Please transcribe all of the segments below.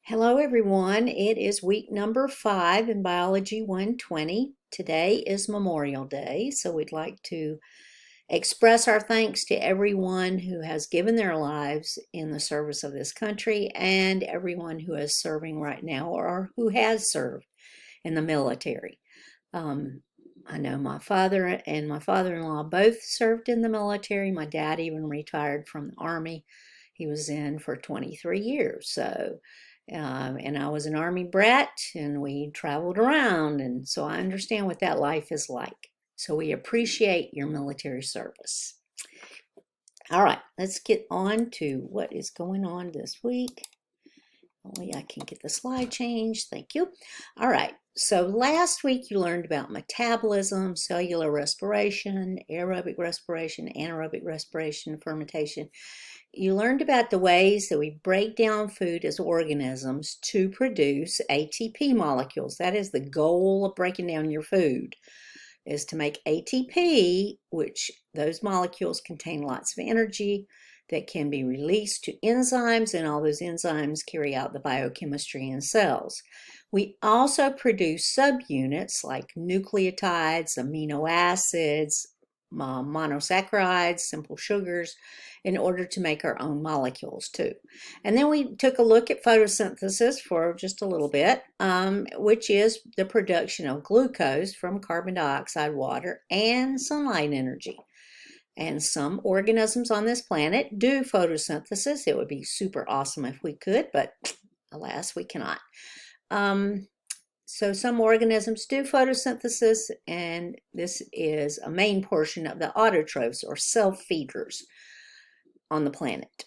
Hello everyone, it is week number 5 in Biology 120. Today is Memorial Day, so we'd like to express our thanks to everyone who has given their lives in the service of this country and everyone who is serving right now or who has served in the military. I know my father and my father-in-law both served in the military. My dad even retired from the Army. He was in for 23 years, and I was an Army brat, and we traveled around, and so I understand what that life is like. So we appreciate your military service. All right, let's get on to what is going on this week. Only I can get the slide changed. Thank you. All right, so last week you learned about metabolism, cellular respiration, aerobic respiration, anaerobic respiration, fermentation. You learned about the ways that we break down food as organisms to produce ATP molecules. That is the goal of breaking down your food, is to make ATP, which those molecules contain lots of energy that can be released to enzymes, and all those enzymes carry out the biochemistry in cells. We also produce subunits like nucleotides, amino acids, monosaccharides, simple sugars, in order to make our own molecules too. And then we took a look at photosynthesis for just a little bit, which is the production of glucose from carbon dioxide, water, and sunlight energy. And some organisms on this planet do photosynthesis. It would be super awesome if we could, but alas, we cannot. So some organisms do photosynthesis, and this is a main portion of the autotrophs or self-feeders on the planet.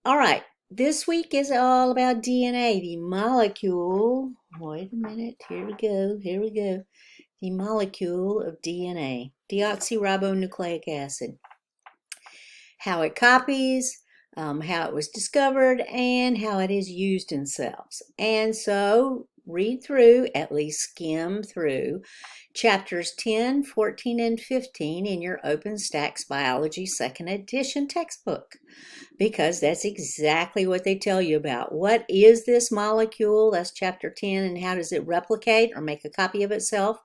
All right, this week is all about DNA, the molecule. Wait a minute, here we go. The molecule of DNA, deoxyribonucleic acid. How it copies, how it was discovered, and how it is used in cells. And so read through, at least skim through, chapters 10, 14, and 15 in your OpenStax Biology 2nd edition textbook, because that's exactly what they tell you about. What is this molecule? That's chapter 10, and how does it replicate or make a copy of itself?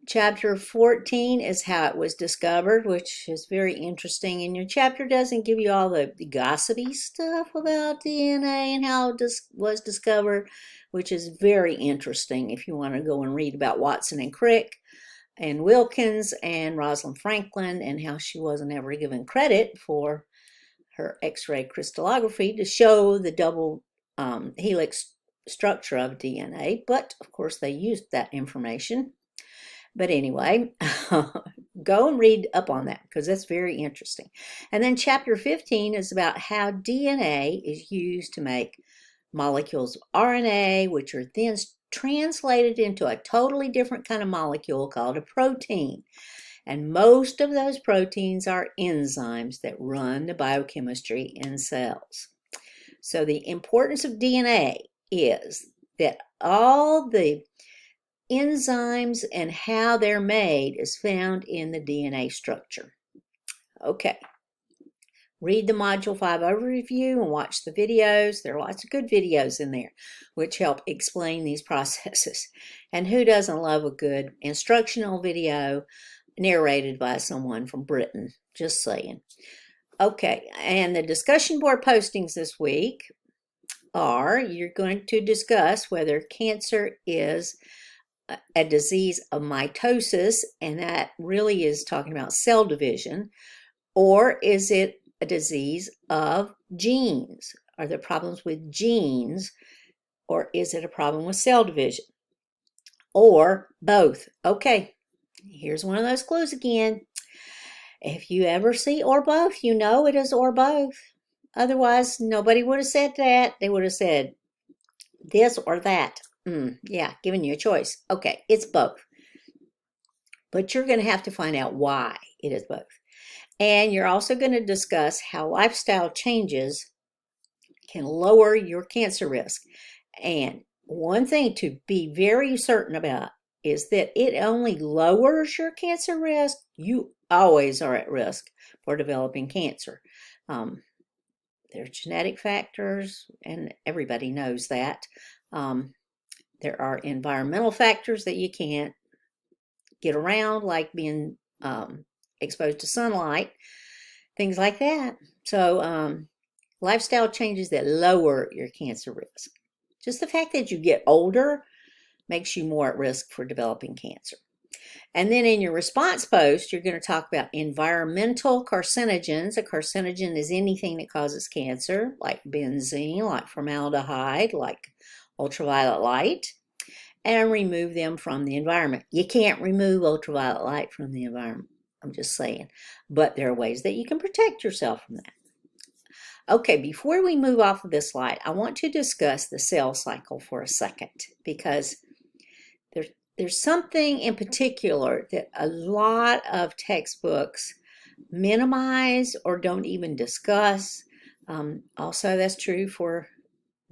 Chapter 14 is how it was discovered, which is very interesting. And your chapter doesn't give you all the gossipy stuff about DNA and how it was discovered, which is very interesting if you want to go and read about Watson and Crick and Wilkins and Rosalind Franklin and how she wasn't ever given credit for her X-ray crystallography to show the double helix structure of DNA. But of course they used that information. But anyway, go and read up on that because that's very interesting. And then chapter 15 is about how DNA is used to make molecules of RNA, which are then translated into a totally different kind of molecule called a protein. And most of those proteins are enzymes that run the biochemistry in cells. So the importance of DNA is that all the enzymes and how they're made is found in the DNA structure. Okay, read the Module 5 overview and watch the videos. There are lots of good videos in there which help explain these processes. And who doesn't love a good instructional video narrated by someone from Britain? Just saying. Okay, and the discussion board postings this week are, you're going to discuss whether cancer is a disease of mitosis, and that really is talking about cell division, or is it a disease of genes? Are there problems with genes, or is it a problem with cell division? Or both? Okay, here's one of those clues again. If you ever see or both, you know it is or both. Otherwise, nobody would have said that. They would have said this or that. Yeah, giving you a choice. Okay, it's both. But you're going to have to find out why it is both. And you're also going to discuss how lifestyle changes can lower your cancer risk. And one thing to be very certain about is that it only lowers your cancer risk. You always are at risk for developing cancer. There are genetic factors, and everybody knows that. There are environmental factors that you can't get around, like being exposed to sunlight, things like that. So lifestyle changes that lower your cancer risk. Just the fact that you get older makes you more at risk for developing cancer. And then in your response post, you're going to talk about environmental carcinogens. A carcinogen is anything that causes cancer, like benzene, like formaldehyde, like ultraviolet light, and remove them from the environment. You can't remove ultraviolet light from the environment, I'm just saying. But there are ways that you can protect yourself from that. Okay, before we move off of this slide, I want to discuss the cell cycle for a second, because there's something in particular that a lot of textbooks minimize or don't even discuss. Also, that's true for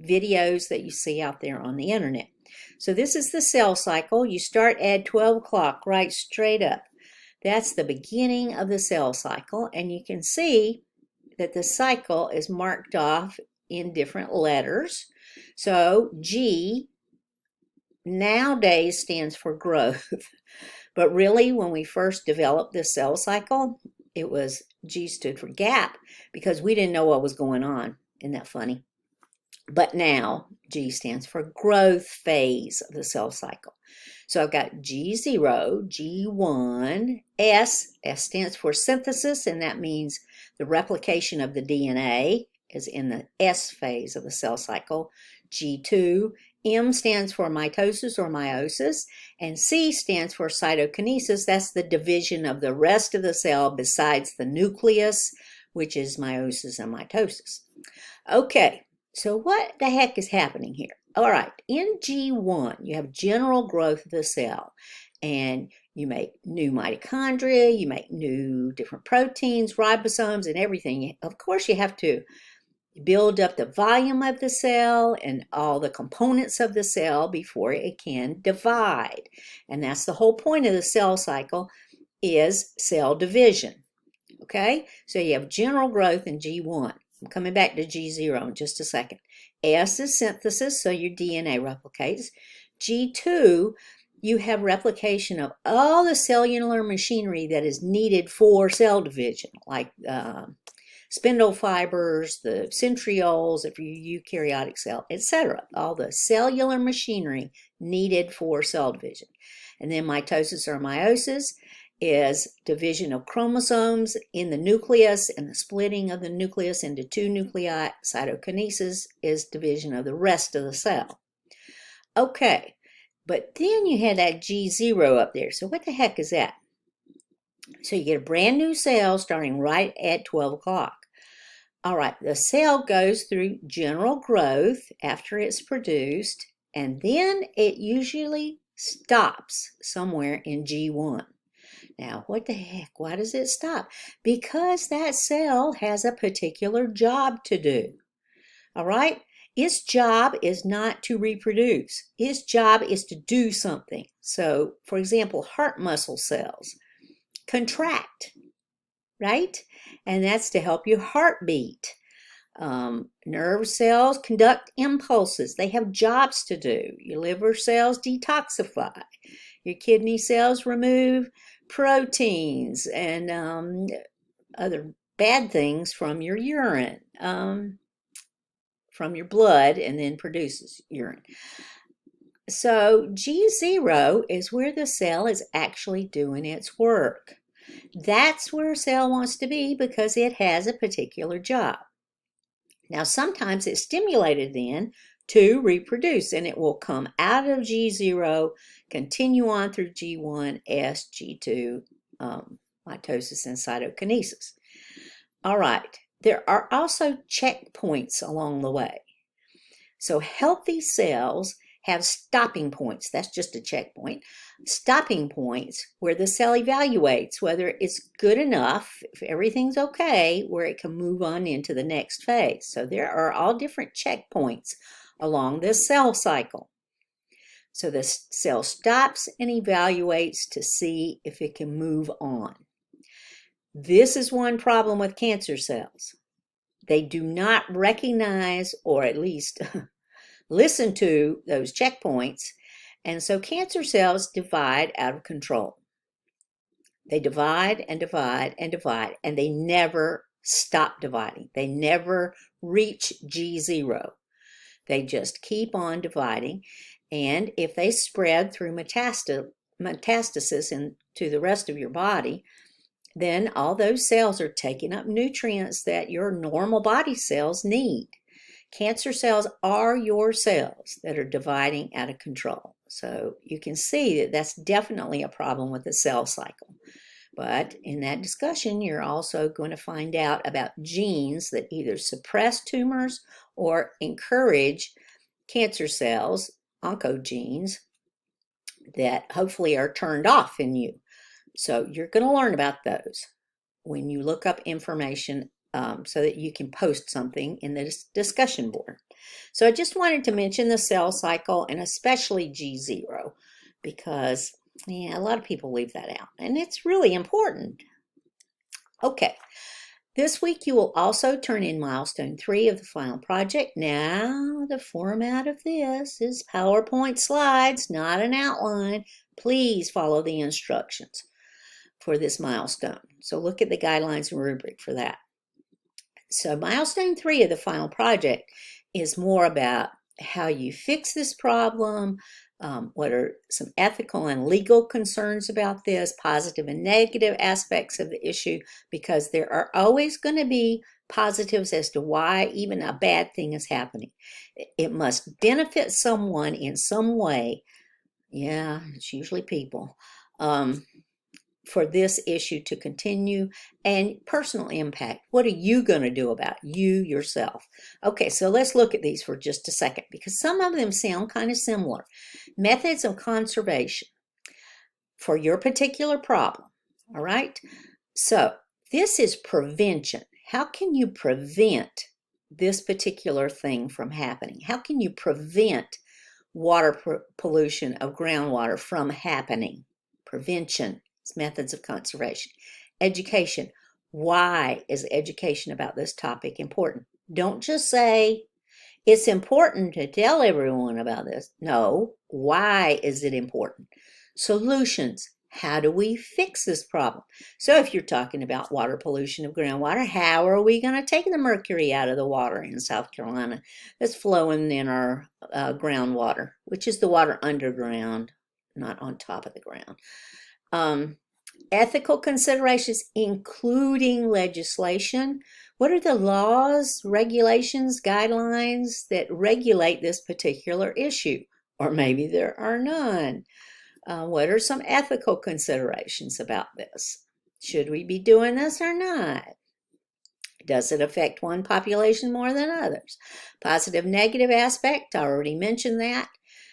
videos that you see out there on the internet. So this is the cell cycle. You start at 12 o'clock, right straight up. That's the beginning of the cell cycle, and you can see that the cycle is marked off in different letters. So G nowadays stands for growth, but really when we first developed the cell cycle, it was G stood for gap, because we didn't know what was going on. Isn't that funny? But now G stands for growth phase of the cell cycle. So I've got G0, G1, S stands for synthesis, and that means the replication of the DNA is in the S phase of the cell cycle. G2, M stands for mitosis or meiosis, and C stands for cytokinesis. That's the division of the rest of the cell besides the nucleus, which is meiosis and mitosis. Okay, so what the heck is happening here? All right, in G1, you have general growth of the cell, and you make new mitochondria, you make new different proteins, ribosomes, and everything. Of course, you have to build up the volume of the cell and all the components of the cell before it can divide. And that's the whole point of the cell cycle, is cell division. Okay, so you have general growth in G1. I'm coming back to G0 in just a second. S is synthesis, so your DNA replicates. G2, you have replication of all the cellular machinery that is needed for cell division, like spindle fibers, the centrioles, if you're eukaryotic cell, etc. All the cellular machinery needed for cell division. And then mitosis or meiosis is division of chromosomes in the nucleus and the splitting of the nucleus into two nuclei. Cytokinesis is division of the rest of the cell. Okay, but then you had that G0 up there. So what the heck is that? So you get a brand new cell starting right at 12 o'clock. All right, the cell goes through general growth after it's produced, and then it usually stops somewhere in G1. Now, what the heck? Why does it stop? Because that cell has a particular job to do. All right? Its job is not to reproduce. Its job is to do something. So, for example, heart muscle cells contract, right? And that's to help your heart beat. Nerve cells conduct impulses. They have jobs to do. Your liver cells detoxify. Your kidney cells remove proteins and other bad things from your urine, from your blood, and then produces urine. So G0 is where the cell is actually doing its work. That's where a cell wants to be because it has a particular job. Now, sometimes it's stimulated then to reproduce, and it will come out of G0, continue on through G1, S, G2, mitosis, and cytokinesis. All right, there are also checkpoints along the way. So healthy cells have stopping points. That's just a checkpoint. Stopping points where the cell evaluates whether it's good enough, if everything's okay, where it can move on into the next phase. So there are all different checkpoints along this cell cycle. So the cell stops and evaluates to see if it can move on. This is one problem with cancer cells. They do not recognize, or at least listen to, those checkpoints. And so cancer cells divide out of control. They divide and divide and divide, and they never stop dividing. They never reach G0. They just keep on dividing. And if they spread through metastasis into the rest of your body, then all those cells are taking up nutrients that your normal body cells need. Cancer cells are your cells that are dividing out of control. So you can see that that's definitely a problem with the cell cycle. But in that discussion, you're also going to find out about genes that either suppress tumors or encourage cancer cells, oncogenes, that hopefully are turned off in you. So you're going to learn about those when you look up information so that you can post something in the discussion board. So I just wanted to mention the cell cycle and especially G0 because a lot of people leave that out and it's really important. Okay, this week you will also turn in milestone 3 of the final project. Now the format of this is PowerPoint slides, not an outline. Please follow the instructions for this milestone. So look at the guidelines and rubric for that. So milestone 3 of the final project is more about how you fix this problem, what are some ethical and legal concerns about this, positive and negative aspects of the issue, because there are always going to be positives as to why even a bad thing is happening. It must benefit someone in some way. Yeah, it's usually people. For this issue to continue, and personal impact. What are you going to do about you yourself? Okay, so let's look at these for just a second because some of them sound kind of similar. Methods of conservation for your particular problem. All right, so this is prevention. How can you prevent this particular thing from happening? How can you prevent water pollution of groundwater from happening? Prevention. Methods of conservation. Education. Why is education about this topic important? Don't just say it's important to tell everyone about this. No, why is it important? Solutions. How do we fix this problem? So if you're talking about water pollution of groundwater, how are we going to take the mercury out of the water in South Carolina that's flowing in our groundwater, which is the water underground, not on top of the ground? Ethical considerations, including legislation. What are the laws, regulations, guidelines that regulate this particular issue? Or maybe there are none. What are some ethical considerations about this? Should we be doing this or not? Does it affect one population more than others? Positive, negative aspect, I already mentioned that.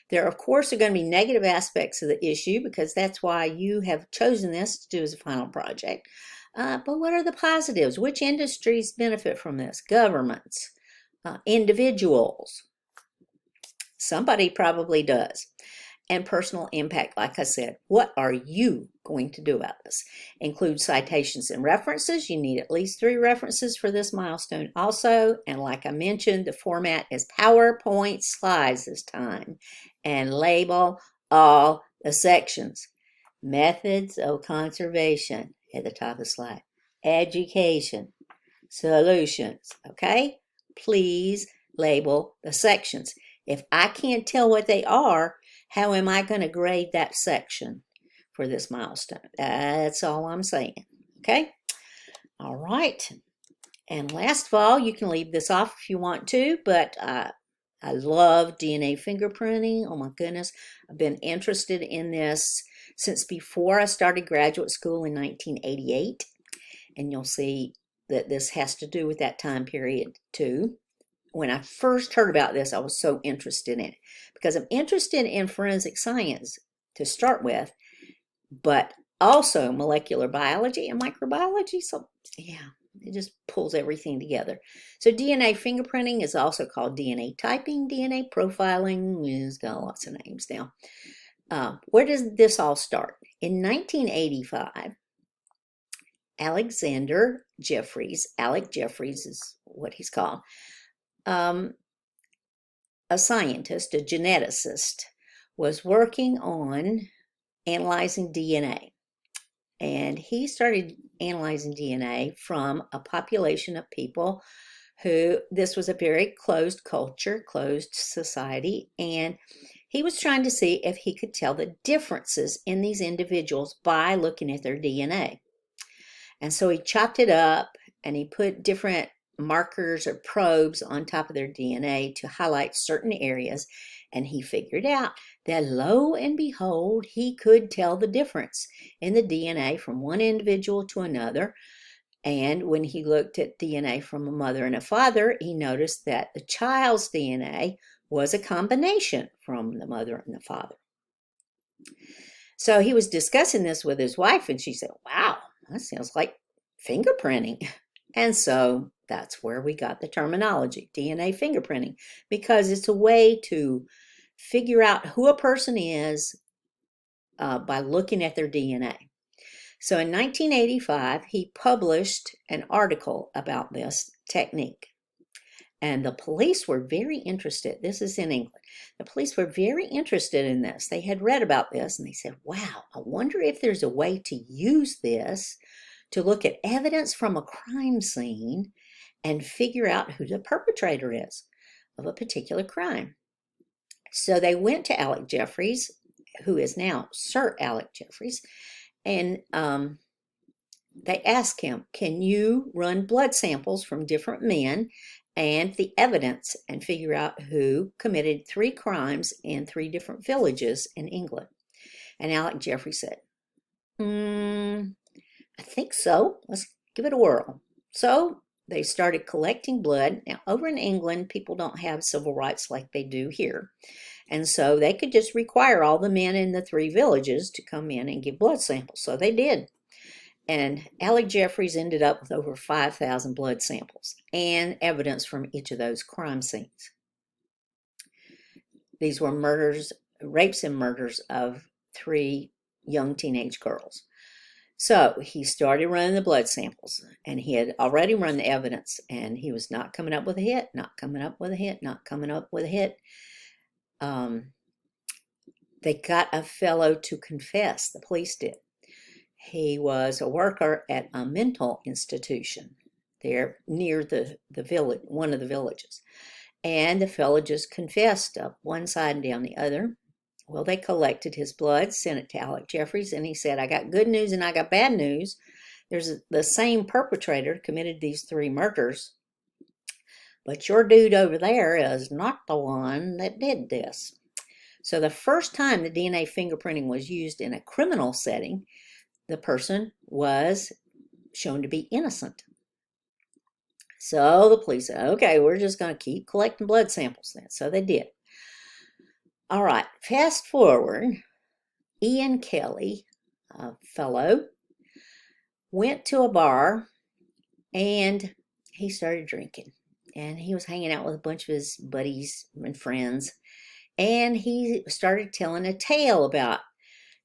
There, of course, are going to be negative aspects of the issue because that's why you have chosen this to do as a final project. But what are the positives? Which industries benefit from this? Governments, individuals. Somebody probably does. And personal impact, like I said, what are you going to do about this? Include citations and references. You need at least 3 references for this milestone also. And like I mentioned, the format is PowerPoint slides this time. And label all the sections. Methods of conservation at the top of the slide. Education. Solutions. Okay? Please label the sections. If I can't tell what they are, how am I going to grade that section for this milestone? That's all I'm saying. Okay? All right. And last of all, you can leave this off if you want to, but I love DNA fingerprinting. Oh my goodness. I've been interested in this since before I started graduate school in 1988. And you'll see that this has to do with that time period too. When I first heard about this, I was so interested in it because I'm interested in forensic science to start with, but also molecular biology and microbiology. So yeah, it just pulls everything together. So DNA fingerprinting is also called DNA typing, DNA profiling. It's got lots of names now. Where does this all start? In 1985, Alexander Jeffries, Alec Jeffries is what he's called, a scientist, a geneticist, was working on analyzing DNA. And he started analyzing DNA from a population of people who, this was a very closed culture, closed society, and he was trying to see if he could tell the differences in these individuals by looking at their DNA. And so he chopped it up and he put different markers or probes on top of their DNA to highlight certain areas. And he figured out that, lo and behold, he could tell the difference in the DNA from one individual to another. And when he looked at DNA from a mother and a father, he noticed that the child's DNA was a combination from the mother and the father. So he was discussing this with his wife, and she said, "Wow, that sounds like fingerprinting." And so that's where we got the terminology, DNA fingerprinting, because it's a way to figure out who a person is by looking at their DNA. So in 1985, he published an article about this technique. And the police were very interested. This is in England. The police were very interested in this. They had read about this and they said, "Wow, I wonder if there's a way to use this to look at evidence from a crime scene and figure out who the perpetrator is of a particular crime." So they went to Alec Jeffries, who is now Sir Alec Jeffries, and they asked him, "Can you run blood samples from different men and the evidence and figure out who committed 3 crimes in 3 different villages in England?" And Alec Jeffries said, "I think so. Let's give it a whirl." So they started collecting blood. Now, over in England, people don't have civil rights like they do here. And so they could just require all the men in the 3 villages to come in and give blood samples. So they did. And Alec Jeffries ended up with over 5,000 blood samples and evidence from each of those crime scenes. These were murders, rapes and murders of 3 young teenage girls. So he started running the blood samples, and he had already run the evidence, and he was not coming up with a hit, not coming up with a hit, not coming up with a hit. They got a fellow to confess, the police did. He was a worker at a mental institution there near the village, one of the villages. And the fellow just confessed up one side and down the other. Well, they collected his blood, sent it to Alec Jeffries, and he said, "I got good news and I got bad news. There's the same perpetrator committed these 3 murders, but your dude over there is not the one that did this." So the first time the DNA fingerprinting was used in a criminal setting, the person was shown to be innocent. So the police said, "Okay, we're just going to keep collecting blood samples then." So they did. All right, fast forward, Ian Kelly, a fellow, went to a bar and he started drinking. And he was hanging out with a bunch of his buddies and friends. And he started telling a tale about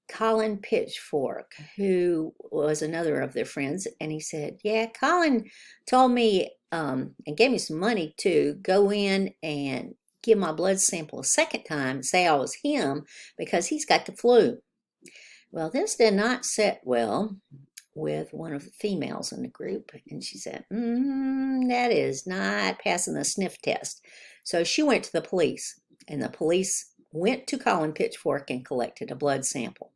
Colin Pitchfork, who was another of their friends. And he said, "Yeah, Colin told me and gave me some money to go in and give my blood sample a second time and say I was him because he's got the flu." Well, this did not sit well with one of the females in the group. And she said, "That is not passing the sniff test." So she went to the police, and the police went to Colin Pitchfork and collected a blood sample.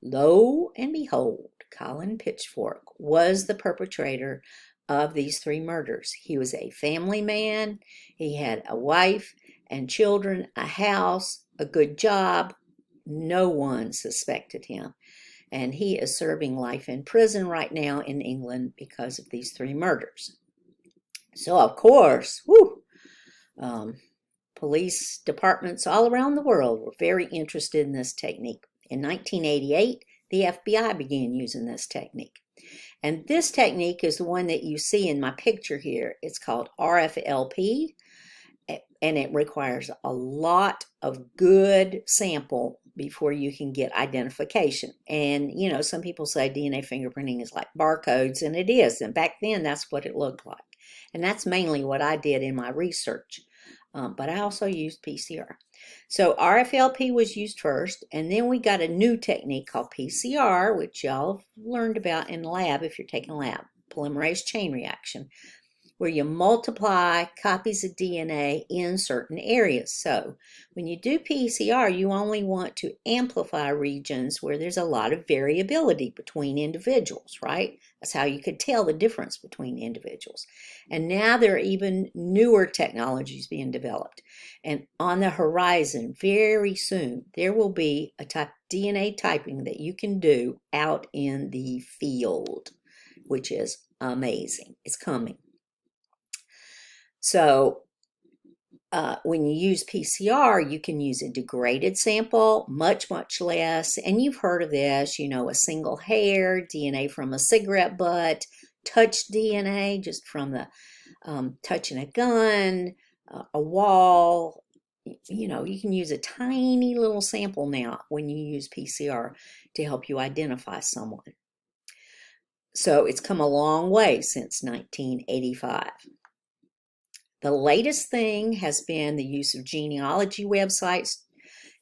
Lo and behold, Colin Pitchfork was the perpetrator of these 3 murders. He was a family man. He had a wife and children, a house, a good job. No one suspected him. And he is serving life in prison right now in England because of these 3 murders. So, of course, police departments all around the world were very interested in this technique. In 1988, the FBI began using this technique. And this technique is the one that you see in my picture here. It's called RFLP, and it requires a lot of good sample before you can get identification. And, you know, some people say DNA fingerprinting is like barcodes, and it is. And back then, that's what it looked like. And that's mainly what I did in my research. But I also used PCR. So RFLP was used first, and then we got a new technique called PCR, which y'all have learned about in lab if you're taking lab, polymerase chain reaction, where you multiply copies of DNA in certain areas. So when you do PCR, you only want to amplify regions where there's a lot of variability between individuals, right? That's how you could tell the difference between individuals. And now there are even newer technologies being developed. And on the horizon, very soon, there will be a type of DNA typing that you can do out in the field, which is amazing. It's coming. So when you use PCR, you can use a degraded sample, much, much less. And you've heard of this, you know, a single hair, DNA from a cigarette butt, touch DNA just from the touching a gun, a wall. You know, you can use a tiny little sample now when you use PCR to help you identify someone. So it's come a long way since 1985. The latest thing has been the use of genealogy websites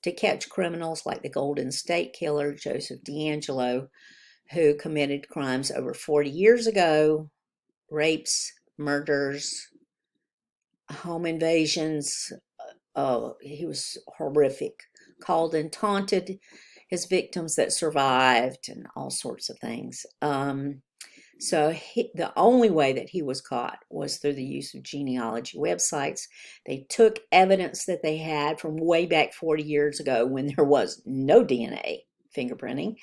to catch criminals like the Golden State Killer, Joseph DeAngelo, who committed crimes over 40 years ago, rapes, murders, home invasions. He was horrific, called and taunted his victims that survived and all sorts of things. So the only way that he was caught was through the use of genealogy websites. They took evidence that they had from way back 40 years ago when there was no DNA fingerprinting,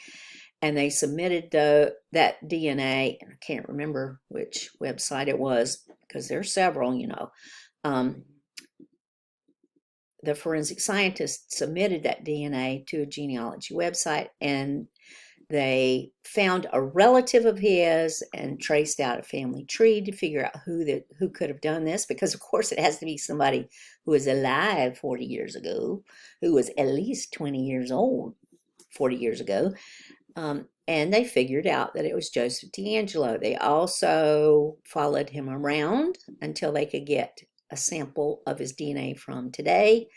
and they submitted that DNA, and I can't remember which website it was because there are several, you know. The forensic scientists submitted that DNA to a genealogy website, and they found a relative of his and traced out a family tree to figure out who could have done this, because of course it has to be somebody who was alive 40 years ago, who was at least 20 years old 40 years ago. And they figured out that it was Joseph DeAngelo. They also followed him around until they could get a sample of his DNA from today,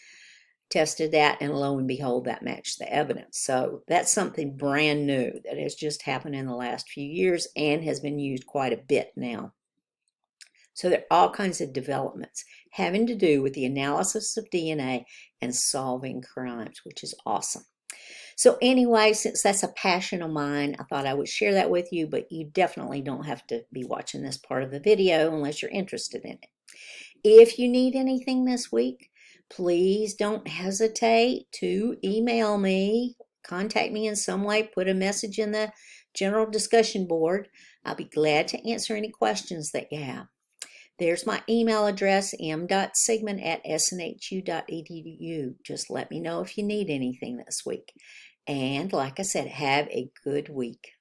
tested that, and lo and behold, that matched the evidence. So that's something brand new that has just happened in the last few years and has been used quite a bit now. So there are all kinds of developments having to do with the analysis of DNA and solving crimes, which is awesome. So anyway, since that's a passion of mine, I thought I would share that with you, but you definitely don't have to be watching this part of the video unless you're interested in it. If you need anything this week, please don't hesitate to email me, contact me in some way, put a message in the general discussion board. I'll be glad to answer any questions that you have. There's my email address, m.sigmon@snhu.edu. Just let me know if you need anything this week. And like I said, have a good week.